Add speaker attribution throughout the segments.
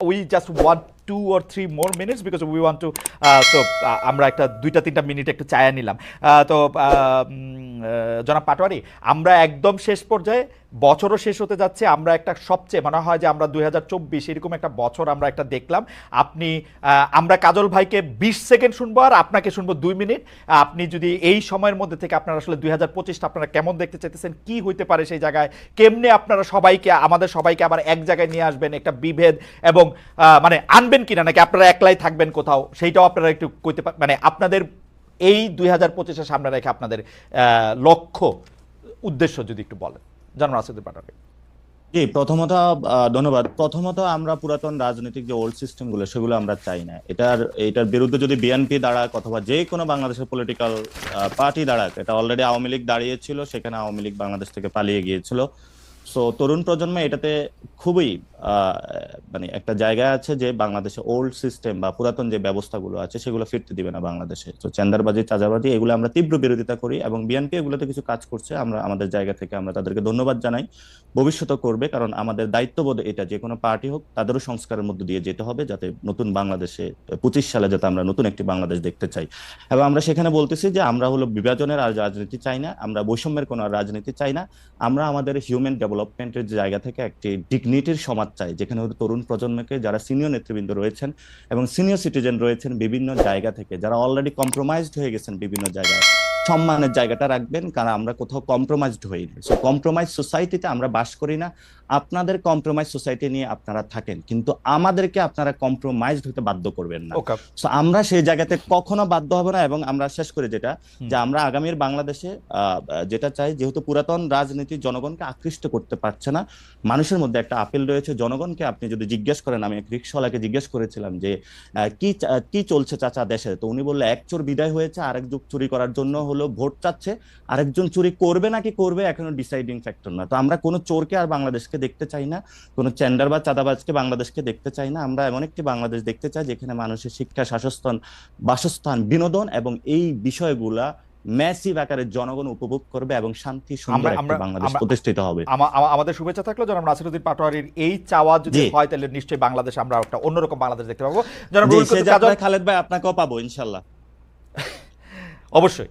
Speaker 1: we just want 2 or 3 more minutes because we want to আমরা একটা 2-3 minute একটু চায়া নিলাম। তো জনাব পাটোয়ারি, আমরা একদম শেষ পর্যায়ে, বছরও শেষ হতে যাচ্ছে, আমরা একটা সবচেয়ে মনে হয় যে আমরা 2024 এরকম একটা বছর আমরা একটা দেখলাম। আপনি আমরা কাজল ভাইকে 20 সেকেন্ড শুনবো আর আপনাকে শুনবো 2 মিনিট। আপনি যদি এই সময়ের মধ্যে থেকে আপনারা আসলে 2025টা আপনারা কেমন দেখতে চাইতেছেন, কি হইতে পারে সেই জায়গায়, কেমনে আপনারা সবাইকে, আমাদের সবাইকে আবার এক জায়গায় নিয়ে আসবেন, একটা বিভেদ এবং মানে আনবেন কিনা, নাকি আপনারা একলাই থাকবেন কোথাও, সেইটাও আপনারা একটু কইতে মানে আপনাদের এই 2025-এর সামনে রেখে আপনাদের লক্ষ্য উদ্দেশ্য যদি একটু বলেন জনাব রাশেদুল পাটোয়ারি।
Speaker 2: জি, প্রথমত ধন্যবাদ। প্রথমত আমরা পুরাতন রাজনৈতিক যে ওল্ড সিস্টেম গুলো সেগুলো আমরা চাই না। এটার বিরুদ্ধে যদি বিএনপি দাঁড়াক অথবা যে কোনো বাংলাদেশের পলিটিক্যাল পার্টি দাঁড়াক, এটা অলরেডি আওয়ামী লীগ দাঁড়িয়েছিল, সেখানে আওয়ামী লীগ বাংলাদেশ থেকে পালিয়ে গিয়েছিল। সো তরুণ প্রজন্ম এটাতে খুবই মানে একটা জায়গায় আছে যে বাংলাদেশে ওল্ড সিস্টেম বা পুরাতন যে ব্যবস্থাগুলো আছে সেগুলো ফিরতে দিবে না বাংলাদেশে। তো চাঁদাবাজি, চাঁদাবাজি এগুলো আমরা তীব্র বিরোধিতা করি এবং বিএনপি এগুলোতে কিছু কাজ করছে, আমরা আমাদের জায়গা থেকে আমরা তাদেরকে ধন্যবাদ জানাই। ভবিষ্যতে করবে, কারণ আমাদের দায়িত্ববোধ এটা, যে কোনো পার্টি হোক তাদেরও সংস্কারের মধ্যে দিয়ে যেতে হবে, যাতে নতুন বাংলাদেশে 25 সালে যাতে আমরা নতুন একটি বাংলাদেশ দেখতে চাই। এবং আমরা সেখানে বলতেছি যে আমরা হলো বিভাজনের আর রাজনীতি চাই না, আমরা বৈষম্যের কোনো রাজনীতি চাই না। আমরা আমাদের হিউম্যান ডেভেলপমেন্টের জায়গা থেকে একটি ডিগনিটির সমাজ চাই, যেখানে তরুণ প্রজন্মকে, যারা সিনিয়র নেতৃবৃন্দ রয়েছেন এবং সিনিয়র সিটিজেন রয়েছেন বিভিন্ন জায়গা থেকে, যারা অলরেডি কম্প্রোমাইজড হয়ে গেছেন বিভিন্ন জায়গায়, সম্মানের জায়গাটা রাখবেন, কারণ আমরা কোথাও কম্প্রোমাইজড হইনি। সো কম্প্রোমাইজ সোসাইটিতে আমরা বাস করি না। আপনাদের কম্প্রোমাইজ সোসাইটি নিয়ে আপনারা থাকেন, কিন্তু আমাদেরকে আপনারা কম্প্রোমাইজড হতে বাধ্য করবেন না। সো আমরা সেই জায়গাতে কখনো বাধ্য হব না। এবং আমরা শেষ করে যেটা, যে আমরা আগামীর বাংলাদেশে যেটা চাই, যেহেতু পুরাতন রাজনীতি জনগণকে আকৃষ্ট করতে পারছে না, মানুষের মধ্যে একটা আপিল রয়েছে জনগণকে। আপনি যদি জিজ্ঞেস করেন, আমি এক রিক্সাওয়ালাকে জিজ্ঞেস করেছিলাম যে কি চলছে চাচা দেশে, তো উনি বললো এক চোর বিদায় হয়েছে, আরেকজন চুরি করার জন্য হলো ভোট চাচ্ছে, আরেকজন চুরি করবে নাকি করবে এখনো ডিসাইডিং ফ্যাক্টর না। তো আমরা কোনো চোরকে আর বাংলাদেশকে দেখতে চাই না, কোনো টেন্ডার বা চাঁদাবাজকে বাংলাদেশকে দেখতে চাই না। আমরা এমন একটি বাংলাদেশ দেখতে চাই যেখানে মানুষের শিক্ষা, বাসস্থান, বিনোদন এবং এই বিষয়গুলা ম্যাসিভ আকারে জনগণ উপভোগ করবে এবং শান্তি সুন্দর একটা বাংলাদেশ প্রতিষ্ঠিত হবে।
Speaker 1: আমাদের শুভেচ্ছা থাকলো জনাব নাসিরউদ্দিন পাটোয়ারির এই চাওয়া যদি হয়, তাহলে নিশ্চয়ই বাংলাদেশ আমরা একটা অন্যরকম বাংলাদেশ দেখতে পাবো। জনাব
Speaker 2: খালেদ ভাই, আপনাকেও পাবো ইনশাআল্লাহ।
Speaker 1: অবশ্যই।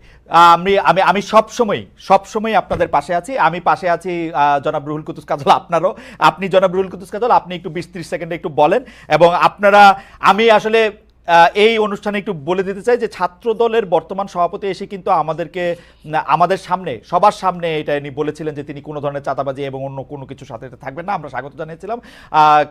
Speaker 1: আমি সবসময় আপনাদের পাশে আছি। আমি পাশে আছি জনাব রুহুল কুদ্দুস কাজল, আপনারও। আপনি জনাব রুহুল কুদ্দুস কাজল, আপনি একটু 20-30 সেকেন্ডে একটু বলেন। এবং আপনারা, আমি আসলে এই অনুষ্ঠানে একটু বলে দিতে চাই যে ছাত্র দলের বর্তমান সভাপতি এসে কিন্তু আমাদের সামনে, সবার সামনে এটা বলেছিলেন যে তিনি কোনো ধরনের চাঁদাবাজি এবং অন্য কোনো কিছুর সাথে থাকবেন না। আমরা স্বাগত জানিয়েছিলাম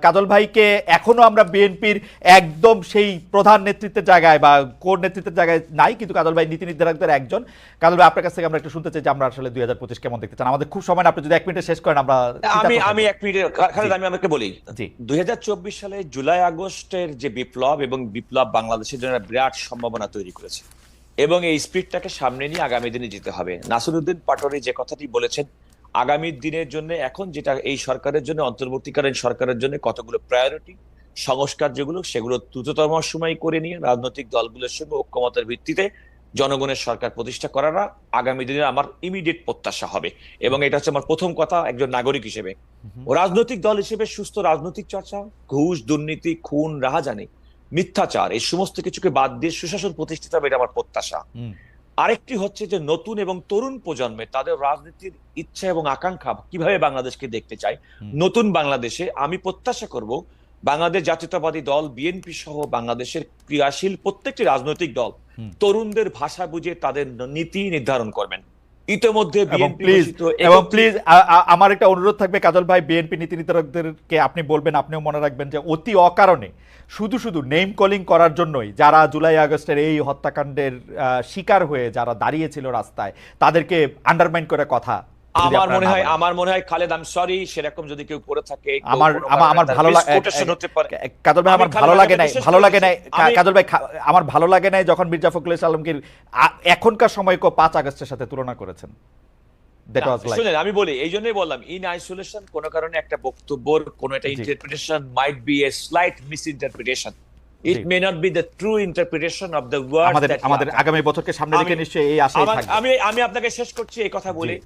Speaker 1: কাজল ভাইকে। এখনো আমরা বিএনপির একদম সেই প্রধান নেতৃত্বের জায়গায় বা কোর নেতৃত্বের জায়গায় নাই, কিন্তু কাজল ভাই নীতি নির্ধারকদের একজন। কাজল ভাই, আপনার কাছ থেকে আমরা একটু শুনতে চাই যে আমরা আসলে 2025 কেমন দেখতে চান। আমাদের খুব সময় না, আপনি যদি 1 মিনিটে শেষ করেন।
Speaker 3: আমি 1 মিনিটে খালেদ, আমি আপনাকে বলি, 2024 সালে জুলাই আগস্টের যে বিপ্লব এবং বিপ্লব বাংলাদেশের জন্য বিরাট সম্ভাবনা তৈরি করেছে এবং এই স্পিরিটটাকে সামনে নিয়ে আগামী দিনে যেতে হবে। নাসিরউদ্দিন পাটোয়ারি যে কথাটি বলেছেন, আগামী দিনের জন্য এখন যেটা এই সরকারের জন্য, অন্তর্বর্তীকালীন সরকারের জন্য কতগুলো প্রায়োরিটি, সংস্কার যেগুলো, সেগুলো দ্রুততম সময় করে নিয়ে রাজনৈতিক দলগুলোর সঙ্গে ঐক্যমতের ভিত্তিতে জনগণের সরকার প্রতিষ্ঠা করাটা আগামী দিনে আমার ইমিডিয়েট প্রত্যাশা হবে। এবং এটা হচ্ছে আমার প্রথম কথা একজন নাগরিক হিসেবে। রাজনৈতিক দল হিসেবে সুস্থ রাজনৈতিক চর্চা, ঘুষ, দুর্নীতি, খুন, রাহাজানি, মিথ্যাচার, এই সমস্ত কিছুকে বাদ দিয়ে সুশাসন প্রতিষ্ঠিত হবে, এটা আমার প্রত্যাশা। আরেকটি হচ্ছে যে নতুন এবং তরুণ প্রজন্মে তাদের রাজনীতির ইচ্ছা এবং আকাঙ্ক্ষা, কিভাবে বাংলাদেশকে দেখতে চায়, নতুন বাংলাদেশে আমি প্রত্যাশা করব বাংলাদেশ জাতীয়তাবাদী দল, বিএনপি সহ বাংলাদেশের ক্রিয়াশীল প্রত্যেকটি রাজনৈতিক দল তরুণদের ভাষা বুঝে তাদের নীতি নির্ধারণ করবেন। ইতিমধ্যে
Speaker 1: এবং প্লিজ আমার একটা অনুরোধ থাকবে কাজল ভাই, বিএনপি নীতি নির্ধারকদেরকে আপনি বলবেন, আপনিও মনে রাখবেন যে অতি অকারণে শুধু নেম কলিং করার জন্যই যারা জুলাই আগস্টের এই হত্যাকাণ্ডের শিকার হয়ে যারা দাঁড়িয়েছিল রাস্তায়, তাদেরকে আন্ডারমাইন করে কথা,
Speaker 3: আমার মনে হয় খালেদ, আই এম সরি, সেরকম যদি কেউ করে থাকে,
Speaker 1: আমার ভালো লাগে কাজল ভাই, আমার ভালো লাগে নাই কাজল ভাই, আমার ভালো লাগে নাই যখন মির্জা ফখরুল ইসলাম আলমগীর এখনকার সময়কে 5 আগস্টের সাথে তুলনা করেছেন।
Speaker 3: আমি বলি, এই জন্যই বললাম, ইন আইসোলেশন কোন কারণে একটা বক্তব্যের কোন একটা interpretation might be a slight misinterpretation. It may not be the true interpretation of the words
Speaker 1: আমাদের আগামী বছরকে সামনে রেখে নিশ্চয়ই এই আশাই থাকবে।
Speaker 3: আমি আপনাকে শেষ করছি এই কথা বলে,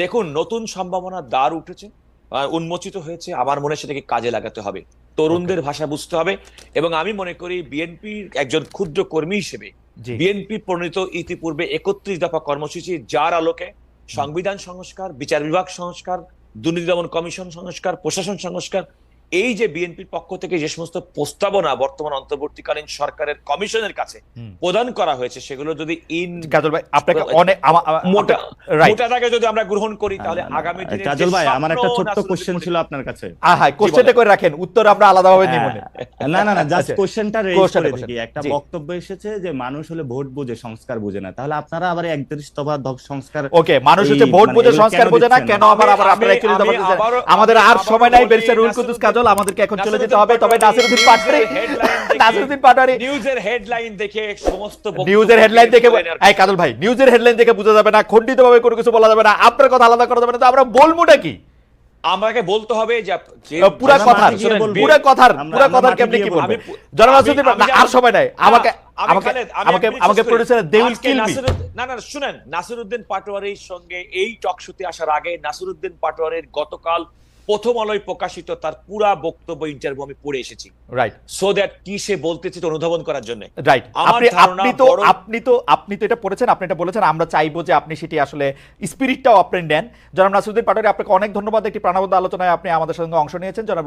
Speaker 3: দেখুন নতুন সম্ভাবনার দ্বার উঠেছে উন্মোচিত হয়েছে, আমার মনে হয় সেটাকে কাজে লাগাতে হবে, তরুণদের ভাষা বুঝতে হবে। এবং আমি মনে করি বিএনপির একজন ক্ষুদ্র কর্মী হিসেবে
Speaker 1: জি
Speaker 3: বিএনপি প্রণীত ইতিপূর্বে 31 দফা কর্মসূচি, যার আলোকে সংবিধান সংস্কার, বিচার বিভাগ সংস্কার, দুর্নীতি দমন কমিশন সংস্কার, প্রশাসন সংস্কার, এই যে বিএনপির পক্ষ থেকে যে সমস্ত প্রস্তাবনা বর্তমান অন্তর্বর্তীকালীন সরকারের কমিশনের কাছে
Speaker 1: হুম।
Speaker 3: প্রদান করা হয়েছে, সেগুলো যদি
Speaker 1: কাজল ভাই আপনাকে অনেক
Speaker 3: মোটা
Speaker 1: রাইট
Speaker 3: মোটাটাকে যদি আমরা গ্রহণ করি, তাহলে আগামী দিনে
Speaker 2: কাজল ভাই, আমার একটা ছোট্ট কোশ্চেন ছিল আপনার কাছে।
Speaker 1: হ্যাঁ কোশ্চেনটা করে রাখেন, উত্তর আমরা আলাদাভাবে নিব না।
Speaker 2: না না না, জাস্ট
Speaker 1: আচ্ছা।
Speaker 2: কোশ্চেনটা রেজ
Speaker 1: কোশ্চেনটা,
Speaker 2: করে দেখি। একটা
Speaker 1: জি।
Speaker 2: বক্তব্য এসেছে যে মানুষ হলে ভোট বুঝে, সংস্কার বুঝে না। তাহলে আপনারা আবার 31 দফা সংস্কার,
Speaker 1: ওকে, মানুষ হচ্ছে
Speaker 2: এই
Speaker 1: ভোট
Speaker 2: মানে
Speaker 1: বুঝে
Speaker 2: এগুলো
Speaker 1: সংস্কার
Speaker 2: কেন
Speaker 1: বুঝে না,
Speaker 2: দিচ্ছেন
Speaker 1: কেন
Speaker 2: না?
Speaker 1: আবার আবার
Speaker 3: আমি-
Speaker 1: আপনারা একটু
Speaker 3: আমি আবারও-
Speaker 1: আমাদের আর
Speaker 3: আবারও
Speaker 1: সময় নাই।
Speaker 3: বলি,
Speaker 1: ব্যারিস্টার রুহুল কুদ্দুস কাজল, আমাদেরকে এখন চলে যেতে হবে। তবে নাসিরউদ্দিন পাটোয়ারি, নাসিরউদ্দিন পাটোয়ারি
Speaker 3: নিউজের হেডলাইন দেখে সমস্ত
Speaker 1: নিউজের হেডলাইন দেখে, এই কাজল ভাই নিউজের হেডলাইন দেখে বোঝা যাবে না, খণ্ডিতভাবে কোনো কিছু বলা যাবে না, আপনার কথা আলাদা করা যাবে না, তো আমরা বলবোটা কি?
Speaker 3: আমাকে বলতে হবে যে
Speaker 1: পুরা
Speaker 2: আমরা
Speaker 1: কথার,
Speaker 2: মাঠে গিয়ে বলবো।
Speaker 1: পুরা কথার,
Speaker 2: আমরা
Speaker 1: পুরা কথার
Speaker 2: মাঠে
Speaker 1: কেমনে
Speaker 2: গিয়ে
Speaker 1: কি
Speaker 2: বলবো।
Speaker 1: বলবেন? জনাব নাসিরউদ্দিন,
Speaker 3: আমি
Speaker 1: আর সময় নাই, আমাকে আমাকে
Speaker 3: খালেদ, আমি
Speaker 1: আমাকে
Speaker 3: এক মিনিট
Speaker 1: আমাকে
Speaker 3: শেষ করি।
Speaker 1: প্রডিউসার দে উইল
Speaker 3: আজকে
Speaker 1: কিল মি।
Speaker 3: না না শুনেন, নাসিরউদ্দিন পাটোয়ারির সঙ্গে এই টকশোতে আসার আগে নাসিরউদ্দিন পাটোয়ারির গতকাল প্রথম আলোয় প্রকাশিত তার পুরা বক্তব্য ইন্টারভিউ আমি পড়ে এসেছি,
Speaker 1: রাইট
Speaker 3: সো দ্যাট কি সে বলতেছে এটা অনুধাবন করার জন্য।
Speaker 1: রাইট,
Speaker 3: আমার ধারণা
Speaker 1: আপনি তো এটা পড়েছেন, আপনি এটা বলেছেন, আমরা চাইবো যে আপনি সেটি আসলে স্পিরিটটাও আপনি নেন। জনাব নাসিরউদ্দিন পাটোয়ারি, আপনাকে অনেক ধন্যবাদ, একটি প্রাণবন্ত আলোচনায় আপনি আমাদের সঙ্গে অংশ নিয়েছেন। জনাব